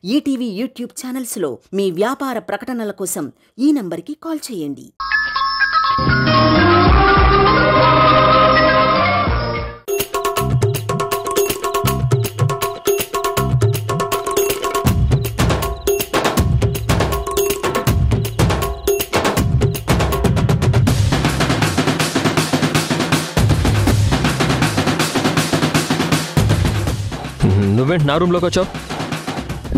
ETV YouTube ఛానల్స్లో మీ వ్యాపార ప్రకటనల కోసం ఈ నంబర్కి కాల్ చేయండి. నువ్వేంటి నా రూమ్లోకి వచ్చావు?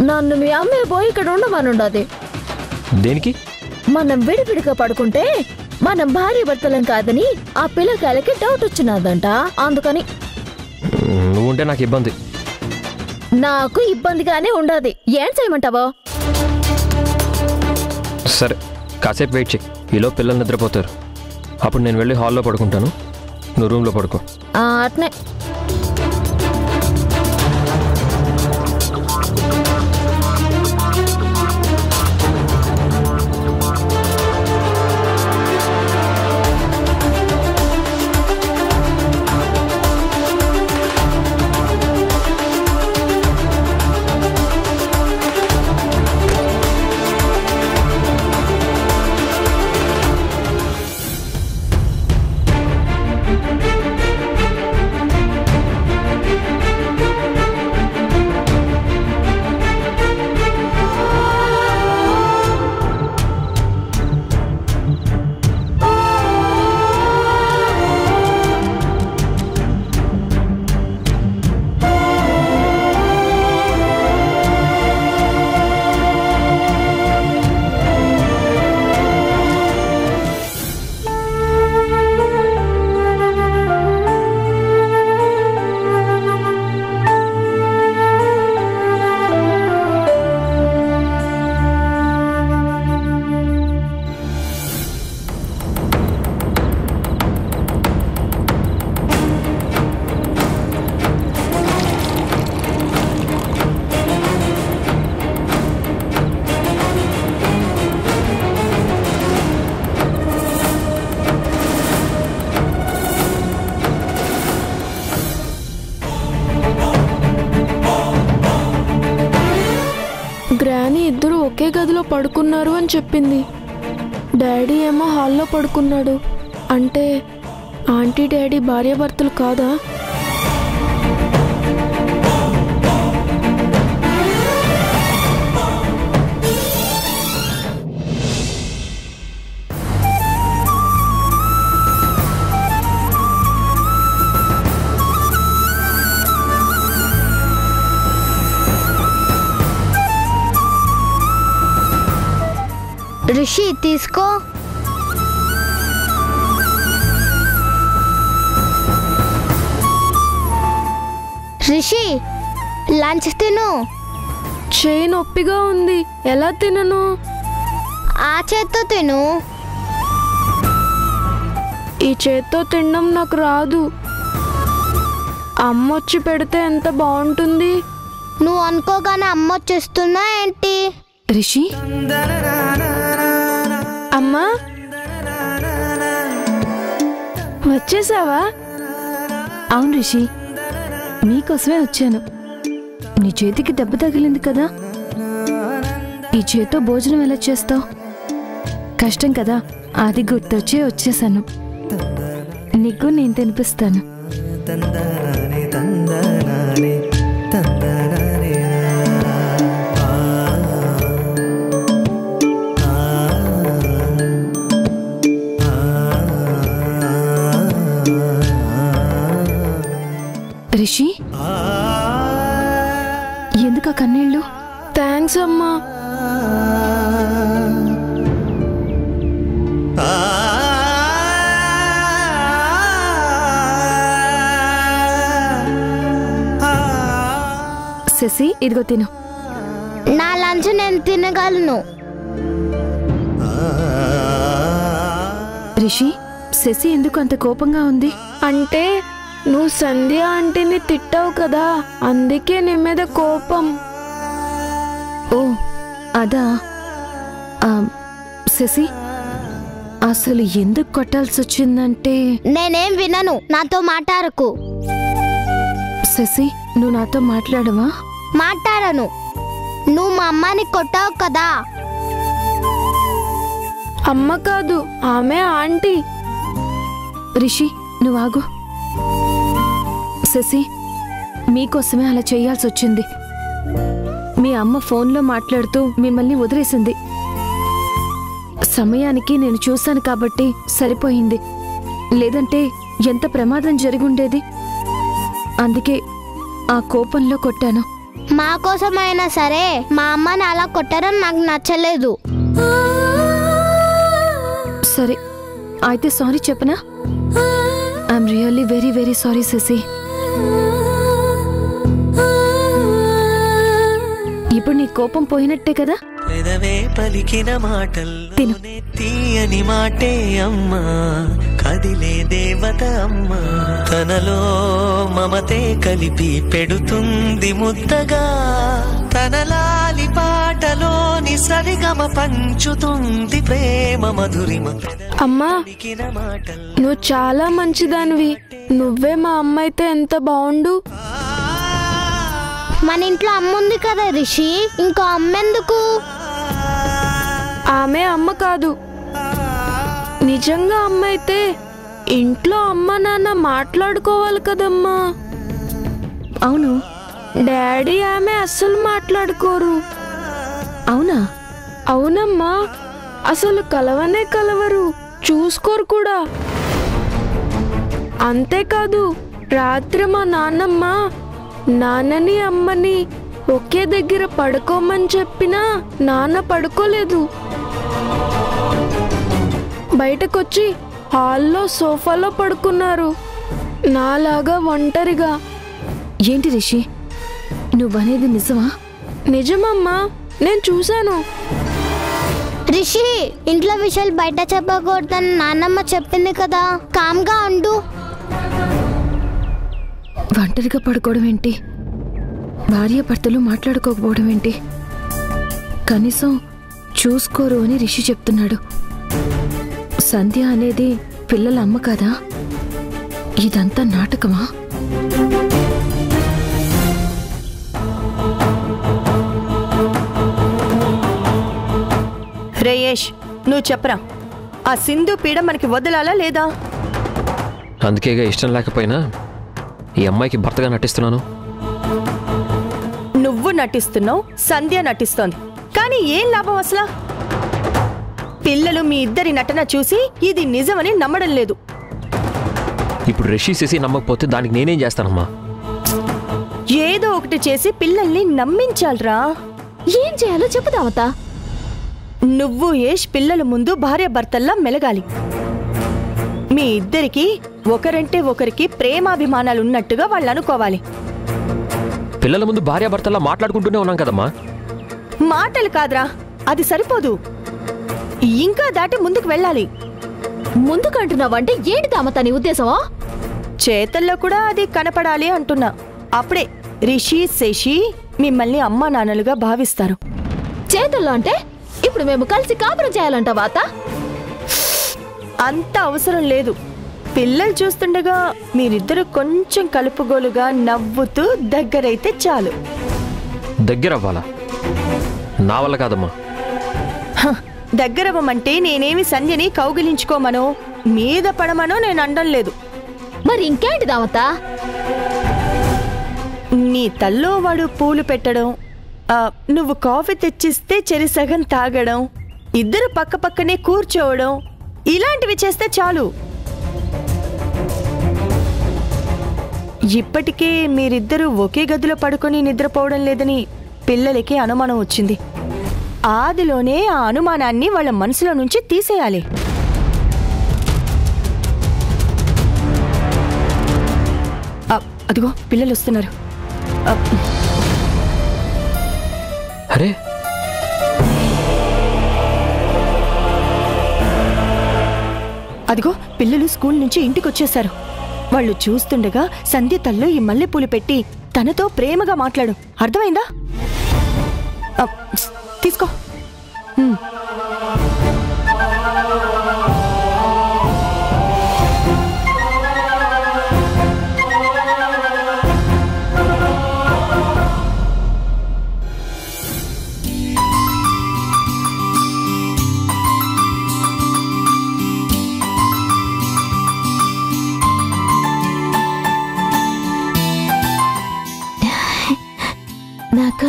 నన్ను మీ అమ్మాయి పోయి ఇక్కడ ఉండమనుండది. దేనికి? మనం విడివిడిగా పడుకుంటే మనం భార్య భర్తలం కాదని ఆ పిల్లకాయలకి డౌట్ వచ్చినదంట. అందుకని నువ్వుంటే నాకు ఇబ్బంది. నాకు ఇబ్బందిగానే ఉండదు. ఏం చేయమంటావో? సరే, కాసేపు వెయిట్ చెయ్యి. ఈలో పిల్లలు నిద్రపోతారు. అప్పుడు నేను వెళ్ళి హాల్లో పడుకుంటాను, నువ్వు రూమ్లో పడుకో. అట్నే. గ్రానీ ఇద్దరు ఒకే గదిలో పడుకున్నారు అని చెప్పింది. డాడీ ఏమో హాల్లో పడుకున్నాడు. అంటే ఆంటీ డాడీ భార్యాభర్తలు కాదా? రిషి తీసుకో. రిషి లంచ్ తిను. చేయి నొప్పిగా ఉంది, ఎలా తినను? ఆ చేత్తో తిను. ఈ చేత్తో తినడం నాకు రాదు. అమ్మ వచ్చి పెడితే ఎంత బాగుంటుంది. నువ్వు అనుకోగానే అమ్మ వచ్చేస్తున్నా ఏంటి? రిషి, అమ్మా వచ్చేసావా? అవును రిషి, మీకోసమే వచ్చాను. నీ చేతికి దెబ్బ తగిలింది కదా, ఈ చేత్తో భోజనం ఎలా చేస్తావు? కష్టం కదా, అది గుర్తొచ్చే వచ్చేసాను. నీకు నేను తినిపిస్తాను. రిషి, ఎందుకు కన్నీళ్ళు? థ్యాంక్స్ అమ్మా. శశి, ఇదిగో తిను. నా లంచ్ నేను తినగలను. రిషి, శశి ఎందుకు అంత కోపంగా ఉంది? అంటే నువ్వు సంధ్య ఆంటీని తిట్టావు కదా, అందుకే నీ మీద కోపం. ఓ అదా. శశి, అసలు ఎందుకు కొట్టాల్సి వచ్చిందంటే నేనేం వినను, నాతో మాట్లాడకు. శశి, నువ్వు నాతో మాట్లాడవా? మాట్లాడను. నువ్వు మా అమ్మని కొట్టావు కదా. అమ్మ కాదు, ఆమె ఆంటీ. రిషి, నువ్వు ఆగు. శశి, మీకోసమే అలా చేయాల్సి వచ్చింది. మీ అమ్మ ఫోన్లో మాట్లాడుతూ మిమ్మల్ని వదిలేసింది. సమయానికి నేను చూశాను కాబట్టి సరిపోయింది, లేదంటే ఎంత ప్రమాదం జరిగుండేది. అందుకే ఆ కోపంలో కొట్టాను. మా కోసమైనా సరే మా అమ్మని అలా కొట్టడం నాకు నచ్చలేదు. సరే, అయితే సారీ చెప్పనా? I'm really very very sorry Shashi. ఇప్పుడు నీ కోపం పోయినట్టే కదా? పలికిన మాటల్లోనే తీయని మాటే అమ్మా, కదిలే దేవత అమ్మా, తనలో మమతే కలిపి పెడుతుంది ముద్దగా, తన లాలి పాటలోని సరిగమ పంచుతుంది ప్రేమ మధురిమ. అమ్మా, నువ్వు చాలా మంచిదానివి. నువ్వే మా అమ్మ అయితే ఎంత బాగుండు. మన ఇంట్లో అమ్మ ఉంది కదా రిషి, ఇంకో అమ్మెందుకు? ఆమె అమ్మ కాదు. నిజంగా అమ్మ అయితే ఇంట్లో అమ్మ నాన్న మాట్లాడుకోవాలి కదమ్మా. అవును. డాడీ ఆమె అస్సలు మాట్లాడుకోరు. అవునా? అవునమ్మా, అసలు కలవనే కలవరు, చూసుకోరు కూడా. అంతేకాదు, రాత్రి మా నాన్నమ్మ నాన్నని అమ్మని ఒకే దగ్గర పడుకోమని చెప్పినా నాన్న పడుకోలేదు. బయటకొచ్చి హాల్లో సోఫాలో పడుకున్నారు, నాలాగా ఒంటరిగా. ఏంటి రిషి, నువ్వనేది నిజమా? నిజమమ్మా, నేను చూశాను. రిషి, ఇంట్లో విషయాలు బయట చెప్పకూడదని నాన్నమ్మ చెప్పింది కదా, కామ్గా ఉండు. ఒంటరిగా పడుకోవడం ఏంటి? భార్య భర్తలు మాట్లాడుకోకపోవడం ఏంటి? కనీసం చూసుకోరు అని రిషి చెప్తున్నాడు. సంధ్య అనేది పిల్లల అమ్మ కదా? ఇదంతా నాటకమా? రేయేష్, నువ్వు చెప్పరా, ఆ సింధు పీడ మనకి వదలాలా లేదా? అందుకేగా ఇష్టం లేకపోయినా ఈ అమ్మాయికి భర్తగా నటిస్తున్నాను. నువ్వు నటిస్తున్నావు, సంధ్య నటిస్తోంది, కానీ ఏం లాభం అసలు? పిల్లలు మీ ఇద్దరి నటన చూసి ఇది నిజమని నమ్మడం లేదు. ఇప్పుడు రిషి శశి నమ్మకపోతే దానికి నేనేం చేస్తానమ్మా? ఏదో ఒకటి చేసి పిల్లల్ని నమ్మించాలరా. ఏం చేయాలో చెప్పుదావత. నువ్వు ఏష్ పిల్లల ముందు భార్య భర్తల్లా మెలగాలి. మీ ఇద్దరికి ఒకరంటే ఒకరికి ప్రేమాభిమానాలు ఉన్నట్టుగా వాళ్ళు అనుకోవాలి. పిల్లల ముందు భార్యాభర్తల్లా మాట్లాడుకుంటూనే ఉన్నాం కదమ్మా. మాటలు కాదురా, అది సరిపోదు, ఇంకా దాటి ముందుకు వెళ్ళాలి. ముందుకంటున్నావంటే ఏంటి తామత నీ ఉద్దేశమా? చేతల్లో కూడా అది కనపడాలి అంటున్నా. అప్పుడే రిషి శశి మిమ్మల్ని అమ్మా నాన్నలుగా భావిస్తారు. చేతుల్లో అంటే ఇప్పుడు మేము కలిసి కాపురం చేయాలంటావా? అంత అవసరం లేదు. పిల్లలు చూస్తుండగా మీరిద్దరు కొంచెం కలుపుగోలుగా నవ్వుతూ దగ్గరైతే చాలు. దగ్గరవ్వాలా? నా వల్ల కాదమ్మా. దగ్గరవ్వమంటే నేనేమి సంధ్యని కౌగిలించుకోమనో మీద పడమనో నేను అనడం లేదు. మరి ఇంకేంటి దావత? నీ తల్లో వాడు పూలు పెట్టడం, నువ్వు కాఫీ తెచ్చిస్తే చెరిసగం తాగడం, ఇద్దరు పక్క పక్కనే కూర్చోవడం, ఇలాంటివి చేస్తే చాలు. ఇప్పటికే మీరిద్దరూ ఒకే గదిలో పడుకొని నిద్రపోవడం లేదని పిల్లలకి అనుమానం వచ్చింది. ఆదిలోనే ఆ అనుమానాన్ని వాళ్ళ మనసులో నుంచి తీసేయాలి. అదిగో పిల్లలు వస్తున్నారు. అరే, అదిగో పిల్లలు స్కూల్ నుంచి ఇంటికి వచ్చేశారు. వాళ్ళు చూస్తుండగా సంధ్య తల్లో ఈ మల్లెపూలు పెట్టి తనతో ప్రేమగా మాట్లాడు. అర్థమైందా? తీసుకో.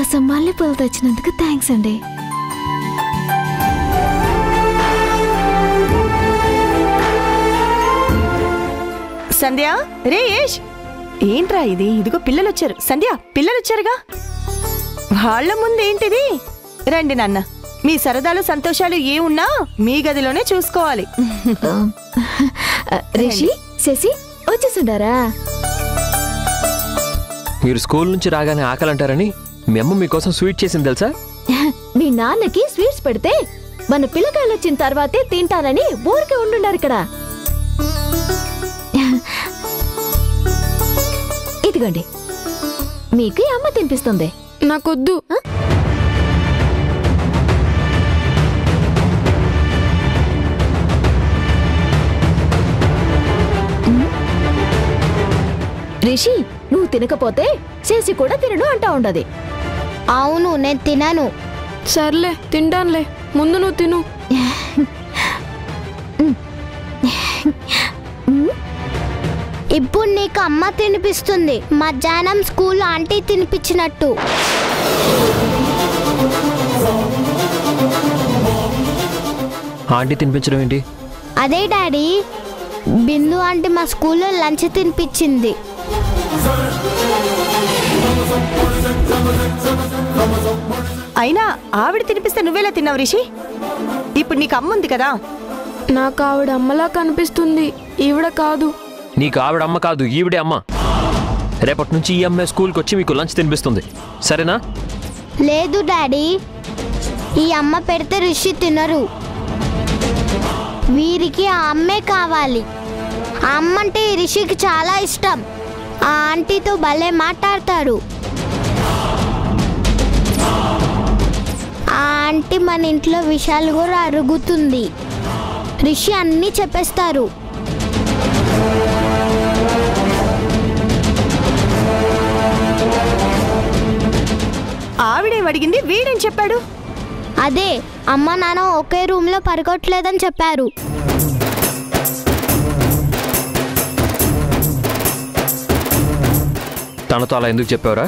మీకోసం మల్లెపూలు తెచ్చినందుకు థ్యాంక్స్ అండి. సంధ్య, రే యష్, ఏంట్రా ఇది? ఇదిగో పిల్లలు వచ్చారు. సంధ్య, పిల్లలు వచ్చారుగా, వాళ్ళ ముందేంటిది? రండి నాన్న, మీ సరదాలు సంతోషాలు ఏ ఉన్నా మీ గదిలోనే చూసుకోవాలి. రిషి, శశి వచ్చేసిండారా? మీరు స్కూల్ నుంచి రాగానే ఆకలి అంటారని మీ అమ్మ మీకోసం స్వీట్ చేసింది తెలుసా? మీ నాన్నకి స్వీట్స్ పెడితే మన పిల్లకాయలు వచ్చిన తర్వాతే తింటానని ఊరికే ఉండుండారు ఇక్కడ. ఇదిగోండి, మీకు ఈ అమ్మ తినిపిస్తుంది. నాకొద్దు. రిషి, నువ్వు తినకపోతే చేసి కూడా తినను అంటా ఉండదు. అవును, నేను తినను. సర్లే, తింటానులే, ముందు నువ్వు తిను. ఇప్పుడు నీకు అమ్మ తినిపిస్తుంది, మధ్యాహ్నం స్కూల్ ఆంటీ తినిపించినట్టు. ఆంటీ తినిపించడం ఏంటి? అదే డాడీ, బిందు ఆంటీ మా స్కూల్లో లంచ్ తినిపించింది. అయినా ఆవిడ తినిపిస్తే నువ్వేలా తిన్నావు రిషి? ఇప్పుడు నీకు అమ్మ ఉంది కదా. నాకు ఆవిడ అమ్మలా కనిపిస్తుంది, ఈవిడ కాదు. నీకు ఆవిడ అమ్మ కాదు, ఈవిడే అమ్మ. రేపటి నుంచి ఈ అమ్మాయి స్కూల్కి వచ్చి మీకు లంచ్ తినిపిస్తుంది, సరేనా? లేదు డాడీ, ఈ అమ్మ పెడితే రిషి తినరు. వీరికి ఆ అమ్మే కావాలి. ఆ అమ్మ అంటే రిషికి చాలా ఇష్టం. ఆ ఆంటీతో భలే మాట్లాడతాడు. ఆ ఆంటీ మన ఇంట్లో విషయాలు కూడా అరుగుతుంది. రిషి అన్నీ చెప్పేస్తారు. ఆవిడేం అడిగింది, వీడేం చెప్పాడు? అదే, అమ్మ నాన్న ఒకే రూమ్లో పడుకోవట్లేదని చెప్పారు. తనతో అలా ఎందుకు చెప్పావురా?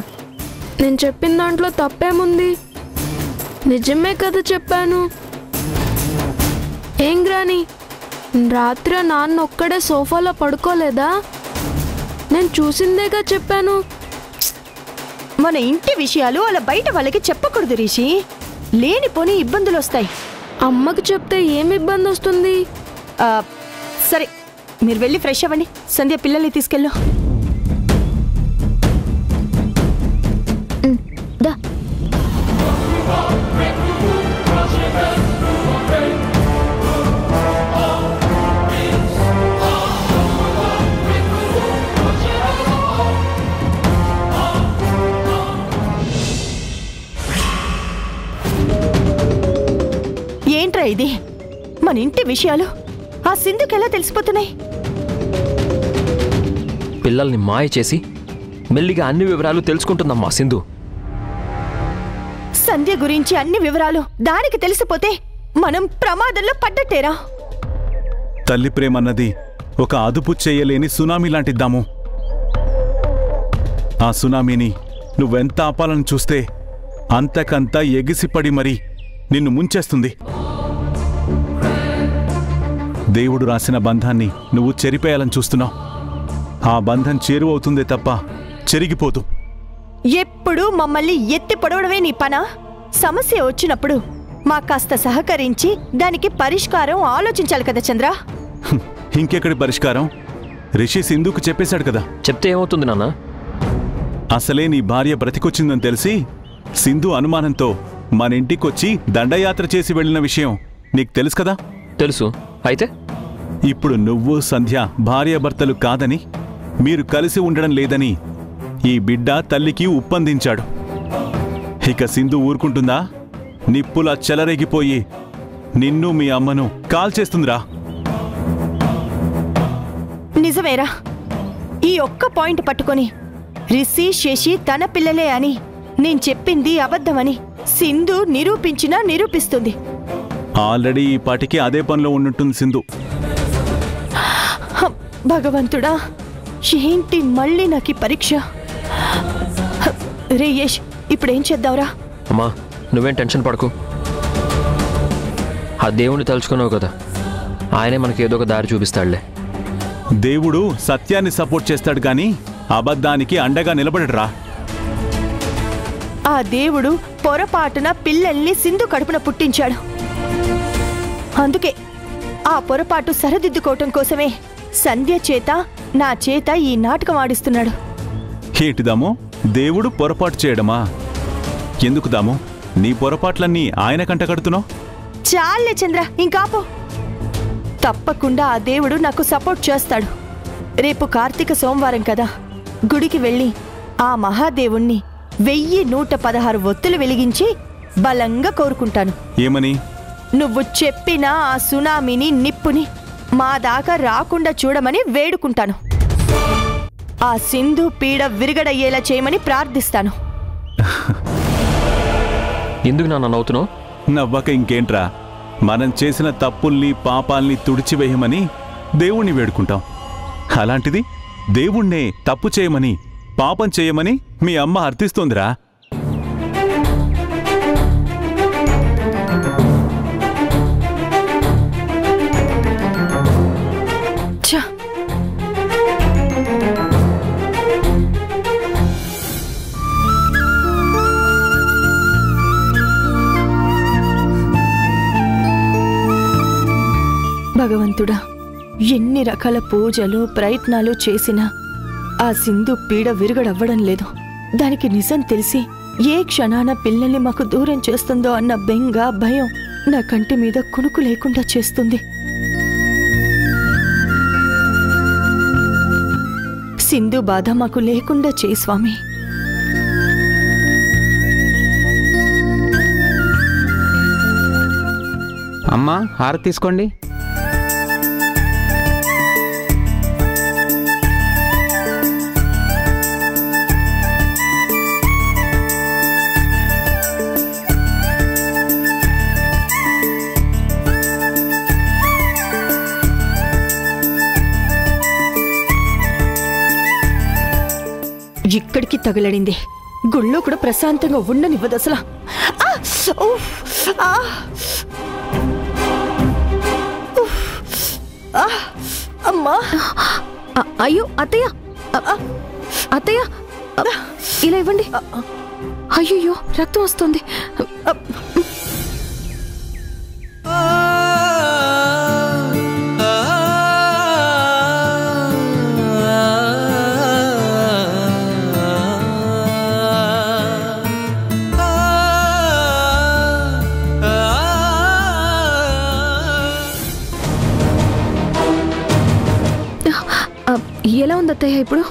నేను చెప్పిన దాంట్లో తప్పేముంది? నిజమే కదా చెప్పాను. ఏం గ్రాని, రాత్రి నాన్న ఒక్కడే సోఫాలో పడుకోలేదా? నేను చూసిందేగా చెప్పాను. మన ఇంటి విషయాలు అలా బయట వాళ్ళకి చెప్పకూడదు రిషి, లేనిపోని ఇబ్బందులు వస్తాయి. అమ్మకి చెప్తే ఏం ఇబ్బంది వస్తుంది? సరే, మీరు వెళ్ళి ఫ్రెష్ అవ్వండి. సంధ్య, పిల్లల్ని తీసుకెళ్ళు. దా. ఏంట్రా ఇది? మన ఇంటి విషయాలు ఆ సింధుకి ఎలా తెలిసిపోతున్నాయి? పిల్లల్ని మాయ చేసి మెల్లిగా అన్ని వివరాలు తెలుసుకుంటుందమ్మా సింధు. సంధ్య గురించి అన్ని వివరాలు దానికి తెలిసిపోతే మనం ప్రమాదంలో పడ్డట్టేరా? తల్లి ప్రేమన్నది ఒక అదుపు చేయలేని సునామీ లాంటిద్దాము. ఆ సునామీని నువ్వెంత ఆపాలని చూస్తే అంతకంతా ఎగిసిపడి మరి నిన్ను ముంచేస్తుంది. దేవుడు రాసిన బంధాన్ని నువ్వు చెరిపేయాలని చూస్తున్నావు. ఆ బంధం చేరువవుతుందే తప్ప చెరిగిపోదు. ఎప్పుడు మమ్మల్ని ఎత్తి పొడవడమే నీ పనా? సమస్య వచ్చినప్పుడు మా కాస్త సహకరించి దానికి పరిష్కారం ఆలోచించాలి కదా చంద్ర. ఇంకెక్కడి పరిష్కారం? రిషి సింధుకు చెప్పేశాడు కదా. చెప్తే ఏమవుతుంది నాన్న? అసలే నీ భార్య బ్రతికొచ్చిందని తెలిసి సింధు అనుమానంతో మన ఇంటికొచ్చి దండయాత్ర చేసి వెళ్ళిన విషయం నీకు తెలుసు కదా. తెలుసు. అయితే ఇప్పుడు నువ్వు సంధ్య భార్యాభర్తలు కాదని, మీరు కలిసి ఉండడం లేదని ఈ బిడ్డ తల్లికి ఉప్పందించాడు. ఇక సింధు ఊరుకుంటుందా? నిప్పులా చెలరేగిపోయి నిన్ను మీ అమ్మను కాల్చేస్తుందిరా. నిజమేరా, ఈ ఒక్క పాయింట్ పట్టుకొని రిషి శశి తన పిల్లలే అని నేను చెప్పింది అబద్ధమని సింధు నిరూపించినా నిరూపిస్తుంది. ఆల్రెడీ ఈ పాటికి అదే పనిలో ఉండుంటుంది సింధు. భగవంతుడా, ఏంటి మళ్ళీ నాకు పరీక్ష? రే యష్, ఇప్పుడేం చేద్దాంరా? అమ్మా నువ్వేం టెన్షన్ పడకు. ఆ దేవుణ్ణి తలుచుకున్నావు కదా, ఆయనే మనకి ఏదో ఒక దారి చూపిస్తాడులే. దేవుడు సత్యాన్ని సపోర్ట్ చేస్తాడు కానీ అబద్ధానికి అండగా నిలబడరా. ఆ దేవుడు పొరపాటున పిల్లల్ని సింధు కడుపున పుట్టించాడు. అందుకే ఆ పొరపాటు సరిదిద్దుకోవటం కోసమే సంధ్య చేత నా చేత ఈ నాటకం ఆడిస్తున్నాడు. ఏంటిదామో దేవుడు పొరపాటు చేయడమా? ఎందుకు దాము నీ పొరపాట్లన్నీ ఆయన కంట కడుతున్నావు? చాలే చంద్ర, ఇంకాపో. తప్పకుండా ఆ దేవుడు నాకు సపోర్ట్ చేస్తాడు. రేపు కార్తీక సోమవారం కదా, గుడికి వెళ్ళి ఆ మహాదేవుణ్ణి 1116 ఒత్తులు వెలిగించి బలంగా కోరుకుంటాను. ఏమని? నువ్వు చెప్పిన ఆ సునామీని, నిప్పుని మా దాకా రాకుండా చూడమని వేడుకుంటాను. ఆ సింధు పీడ విరగడయ్యేలా చేయమని ప్రార్థిస్తాను. ఎందుకు నాన్న నవ్వుతున్నావు? నవ్వక ఇంకేంట్రా, మనం చేసిన తప్పుల్ని పాపాల్ని తుడిచివేయమని దేవుణ్ణి వేడుకుంటాం. అలాంటిది దేవుణ్ణే తప్పు చేయమని పాపం చేయమని మీ అమ్మ అర్థిస్తోందిరా. భగవంతుడా, ఎన్ని రకాల పూజలు ప్రయత్నాలు చేసినా ఆ సింధు పీడ విరుగడవ్వడం లేదు. దానికి నిజం తెలిసి ఏ క్షణాన పిల్లల్ని మాకు దూరం చేస్తుందో అన్న బెంగ, భయం నా కంటి మీద కునుకు లేకుండా చేస్తుంది. సింధు బాధ మాకు లేకుండా చేయి స్వామి. అమ్మా హారతి తీసుకోండి. ఇక్కడికి తగలడింది, గుళ్ళో కూడా ప్రశాంతంగా ఉండనివ్వదు అసలు. అమ్మా! అయ్యో అత్తయ్య, అత్తయ్య ఇలా ఇవ్వండి. అయ్యో రక్తం వస్తుంది. ఎలా ఉంది అత్తయ్య ఇప్పుడు?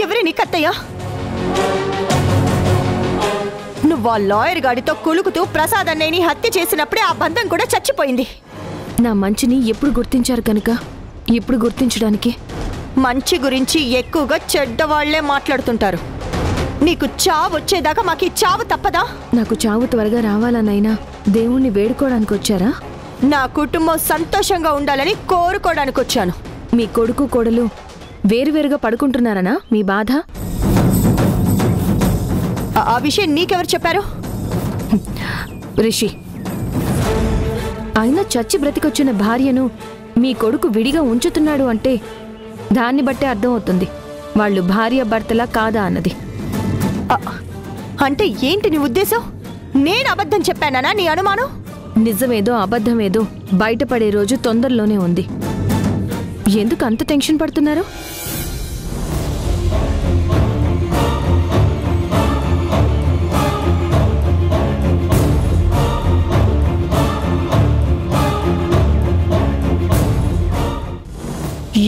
ఎవరి నీకత్తయ్య? నువ్వు ఆ లాయర్ గాడితో కొలుకుతూ ప్రసాద్ అన్నయ్యని హత్య చేసినప్పుడే ఆ బంధం కూడా చచ్చిపోయింది. నా మంచిని ఎప్పుడు గుర్తించారు కనుక ఇప్పుడు గుర్తించడానికి. మంచి గురించి ఎక్కువగా చెడ్డవాళ్లే మాట్లాడుతుంటారు. నీకు చావు వచ్చేదాకా మాకు ఈ చావు తప్పదా? నాకు చావు త్వరగా రావాలనైనా దేవుణ్ణి వేడుకోవడానికి వచ్చారా? నా కుటుంబం సంతోషంగా ఉండాలని కోరుకోవడానికి వచ్చాను. మీ కొడుకు కోడలు వేరువేరుగా పడుకుంటున్నారనా మీ బాధ? ఆ విషయం నీకెవరు చెప్పారు? రిషి, అయినా చచ్చి బ్రతికొచ్చిన భార్యను మీ కొడుకు విడిగా ఉంచుతున్నాడు అంటే దాన్ని బట్టే అర్థమవుతుంది వాళ్ళు భార్య భర్తలా కాదా అన్నది. అంటే ఏంటి నీ ఉద్దేశం? నేను అబద్ధం చెప్పానా నీ అనుమానం? నిజమేదో అబద్ధమేదో బయటపడే రోజు తొందరలోనే ఉంది. ఎందుకు అంత టెన్షన్ పడుతున్నారు?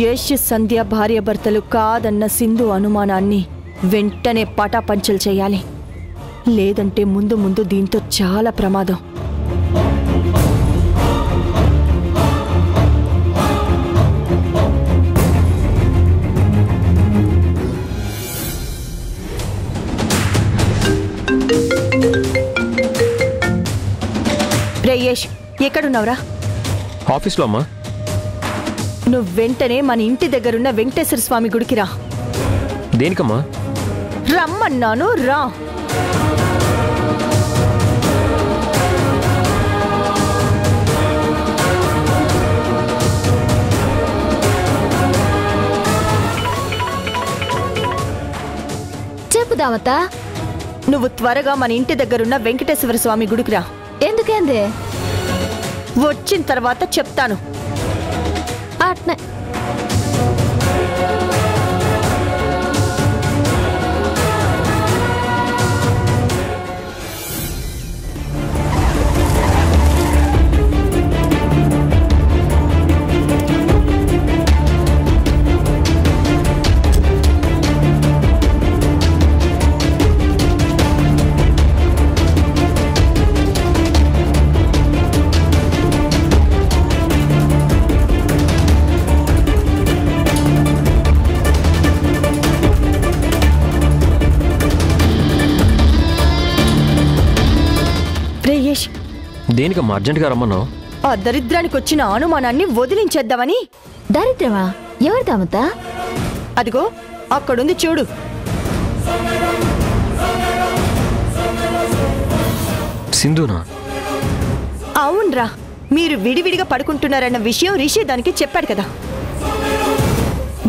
యశ్ సంధ్య భార్యాభర్తలు కాదన్న సింధు అనుమానాన్ని వెంటనే పటాపంచలు చేయాలి. లేదంటే ముందు ముందు దీంతో చాలా ప్రమాదం. రేయేష్, ఎక్కడున్నావురా? ఆఫీస్లో అమ్మా. నువ్వు వెంటనే మన ఇంటి దగ్గరున్న వెంకటేశ్వర స్వామి గుడికి రా. దేనికమ్మా? రమ్మన్నాను, రా. చెప్పు దావత. నువ్వు త్వరగా మన ఇంటి దగ్గరున్న వెంకటేశ్వర స్వామి గుడికి రా. ఎందుకేంది? వచ్చిన తర్వాత చెప్తాను. అట్నే. దేనికమ్మా అర్జెంట్గా రమ్మన్నావు? ఆ దరిద్రానికి వచ్చిన అనుమానాన్ని వదిలించేద్దామని. దరిద్రమా? ఎవరు దావత? అదిగో అక్కడుంది చూడు. సింధునా? అవునరా, మీరు విడివిడిగా పడుకుంటున్నారన్న విషయం రిషి దానికి చెప్పాడు కదా.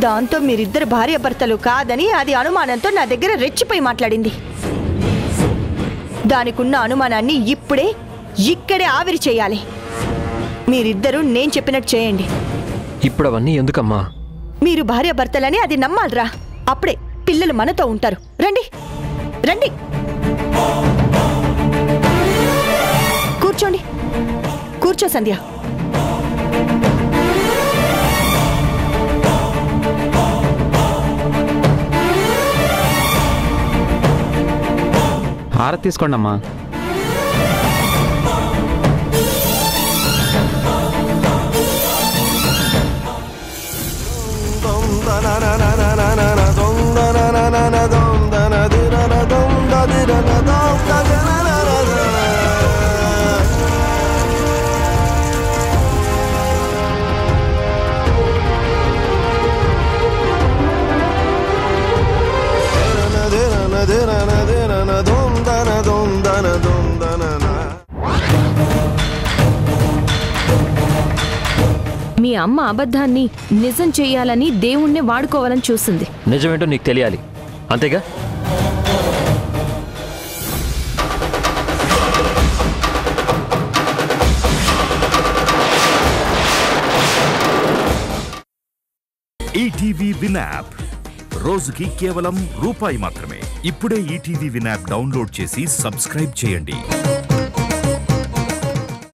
దాంతో మీరిద్దరు భార్యాభర్తలు కాదని అది అనుమానంతో నా దగ్గర రెచ్చిపోయి మాట్లాడింది. దానికున్న అనుమానాన్ని ఇప్పుడే ఇక్కడే ఆవిరి చేయాలి. మీరిద్దరూ నేను చెప్పినట్టు చేయండి. ఇప్పుడు అవన్నీ ఎందుకమ్మా? మీరు భార్యాభర్తలని అది నమ్మాలరా. అప్పుడే పిల్లలు మనతో ఉంటారు. రండి రండి, కూర్చోండి. కూర్చో సంధ్య. హారతి తీసుకోండి అమ్మా. మీ అమ్మ అబద్ధాన్ని నిజం చెయ్యాలని దేవుణ్ణి వాడుకోవాలని చూస్తుంది. నిజమేంటో నీకు తెలియాలి, అంతేగా? ఈటీవీ విన్ యాప్ రోజుకి కేవలం రూపాయి మాత్రమే. ఇప్పుడే ఈటీవీ విన్ యాప్ డౌన్లోడ్ చేసి సబ్స్క్రైబ్ చేయండి.